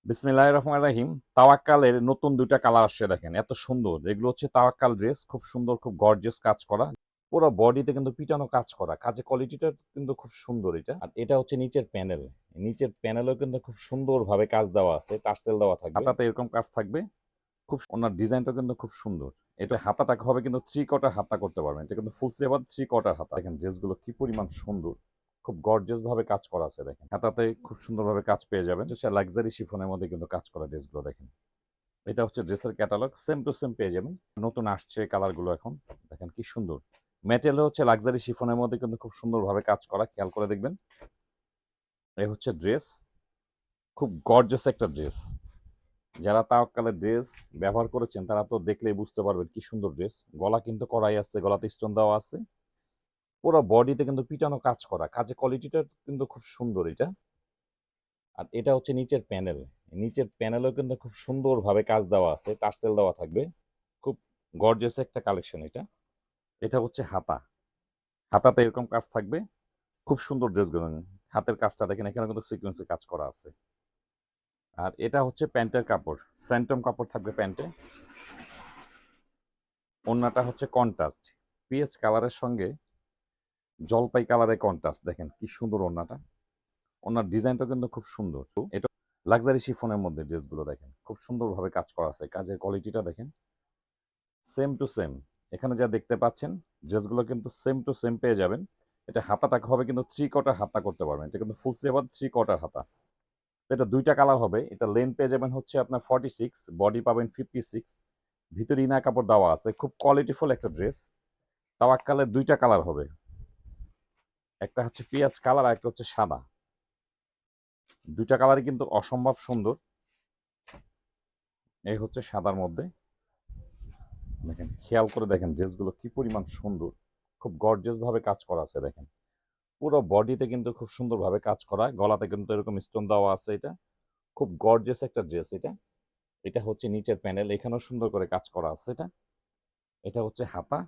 বিসমিল্লাহির রহমানির রহিম। তাওয়াক্কালের নতুন ২ টা কালার আসছে দেখেন। এত সুন্দর। এগুলো হচ্ছে তাওয়াক্কাল ড্রেস। খুব সুন্দর, খুব গর্জিয়াস কাজ করা। পুরা বডিতে কিন্তু পিটানো কাজ করা। কাজের কোয়ালিটিটা কিন্তু খুব সুন্দর এটা। আর এটা হচ্ছে নিচের প্যানেল। নিচের প্যানেলেও কিন্তু খুব সুন্দরভাবে কাজ দেওয়া আছে। টার্সেল দেওয়া থাকবে। হাতাতে এরকম কাজ থাকবে। খুব ওনার ডিজাইনটাও কিন্তু খুব সুন্দর। এটা হাতাটাকে হবে কিন্তু 3 কোয়ার্টার হাতা করতে পারবেন। এটা কিন্তু ফুল স্লিভ আর 3 কোয়ার্টার হাতা। দেখেন ড্রেসগুলো কি পরিমাণ সুন্দর। খুব গর্জিয়াস ভাবে কাজ করা আছে দেখেন। হাতাতে খুব সুন্দরভাবে কাজ পেয়ে যাবেন। এটা লাক্সারি শিফনের মধ্যে কিন্তু কাজ করা ড্রেসগুলো দেখেন। এটা হচ্ছে ড্রেসের ক্যাটালগ। সেম টু সেম পেয়ে যাবেন। নতুন আসছে কালারগুলো এখন। দেখেন কি সুন্দর। ম্যাটেরিয়াল হচ্ছে লাক্সারি শিফনের মধ্যে কিন্তু খুব সুন্দরভাবে কাজ করা। খেয়াল করে দেখবেন। এই হচ্ছে ড্রেস। খুব গর্জিয়াস একটা ড্রেস। যারা তাওয়াক্কালের ড্রেস ব্যবহার করেছেন তারা তো দেখলেই বুঝতে পারবেন কি সুন্দর ড্রেস। গলা কিন্তু করাই আছে, গলাতে স্টোন দেওয়া আছে। পুরো বডিতে কিন্তু পিটানো কাজ করা। কাজের কোয়ালিটিটা কিন্তু খুব সুন্দর এটা। আর এটা হচ্ছে নিচের প্যানেল। নিচের প্যানেলেও কিন্তু খুব সুন্দরভাবে কাজ দেওয়া আছে, টার্সেল দেওয়া থাকবে। খুব গর্জিয়াস একটা কালেকশন এটা। এটা হচ্ছে হাতা। হাতাতে এরকম কাজ থাকবে। খুব সুন্দর ড্রেসগুলো। হাতের কাজটা দেখেন এখানে কিন্তু সিকোয়েন্সের কাজ করা আছে। আর এটা হচ্ছে প্যান্টের কাপড়। স্যান্টম কাপড় থাকবে প্যান্টে। ওড়নাটা হচ্ছে কন্ট্রাস্ট। পিএচ কালারের সঙ্গে জলপাই কালারের কন্ট্রাস্ট দেখেন কি সুন্দর ওড়নাটা। ওড়নার ডিজাইনটা কিন্তু খুব সুন্দর। এটা লাক্সারি শিফনের মধ্যে ড্রেসগুলো দেখেন। খুব সুন্দরভাবে কাজ করা আছে। কাজের কোয়ালিটিটা দেখেন। Same to same. এখানে যা দেখতে পাচ্ছেন ড্রেসগুলো কিন্তু সেম টু সেম পেয়ে যাবেন। এটা হাতাটাকে হবে কিন্তু 3 কোয়ার্টার হাতা করতে পারবেন। এটা কিন্তু ফুল স্লিভ আর 3 কোয়ার্টার হাতা। এটা ২ টা কালার হবে। এটা লেন্থ পেয়ে যাবেন হচ্ছে আপনার 46, বডি পাবেন 56। ভিতরে ইনার কাপড় দেওয়া আছে। খুব কোয়ালিটিফুল একটা ড্রেস। তাওয়াক্কালের ২ টা কালার হবে। একটা হচ্ছে পেঁয়াজ কালার আর একটা হচ্ছে সাদা। ২ টা কালারই কিন্তু অসম্ভব সুন্দর। এই হচ্ছে সাদার মধ্যে। দেখেন খেয়াল করে দেখেন ড্রেসগুলো কি পরিমাণ সুন্দর। খুব গর্জিয়াস ভাবে কাজ করা আছে দেখেন। পুরো বডিতে কিন্তু খুব সুন্দরভাবে কাজ করা। গলাতে কিন্তু এরকম স্টোন দেওয়া আছে এটা। খুব গর্জিয়াস একটা ড্রেস এটা। এটা হচ্ছে নিচের প্যানেল। এখানেও সুন্দর করে কাজ করা আছে এটা। এটা হচ্ছে হাতা।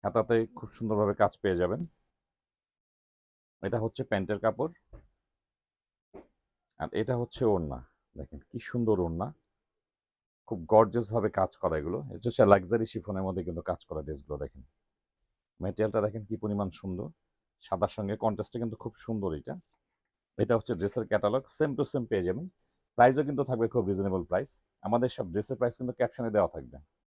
হাতাতে খুব সুন্দরভাবে কাজ পেয়ে যাবেন। এটা হচ্ছে প্যান্টের কাপড়। আর এটা হচ্ছে ওড়না। দেখেন কি সুন্দর ওড়না। খুব গর্জিয়াস ভাবে কাজ করা এগুলো। এটা হচ্ছে লাক্সারি শিফনের মধ্যে কিন্তু কাজ করা ড্রেসগুলো দেখেন। ম্যাটেরিয়ালটা দেখেন কি পরিমাণ সুন্দর। সাদার সঙ্গে কন্ট্রাস্টে কিন্তু খুব সুন্দর এটা। এটা হচ্ছে ড্রেসের ক্যাটালগ। সেম টু সেম পেয়ে যাবেন। প্রাইসও কিন্তু থাকবে খুব রিজনেবল প্রাইস। আমাদের সব ড্রেসের প্রাইস কিন্তু ক্যাপশনে দেওয়া থাকবে।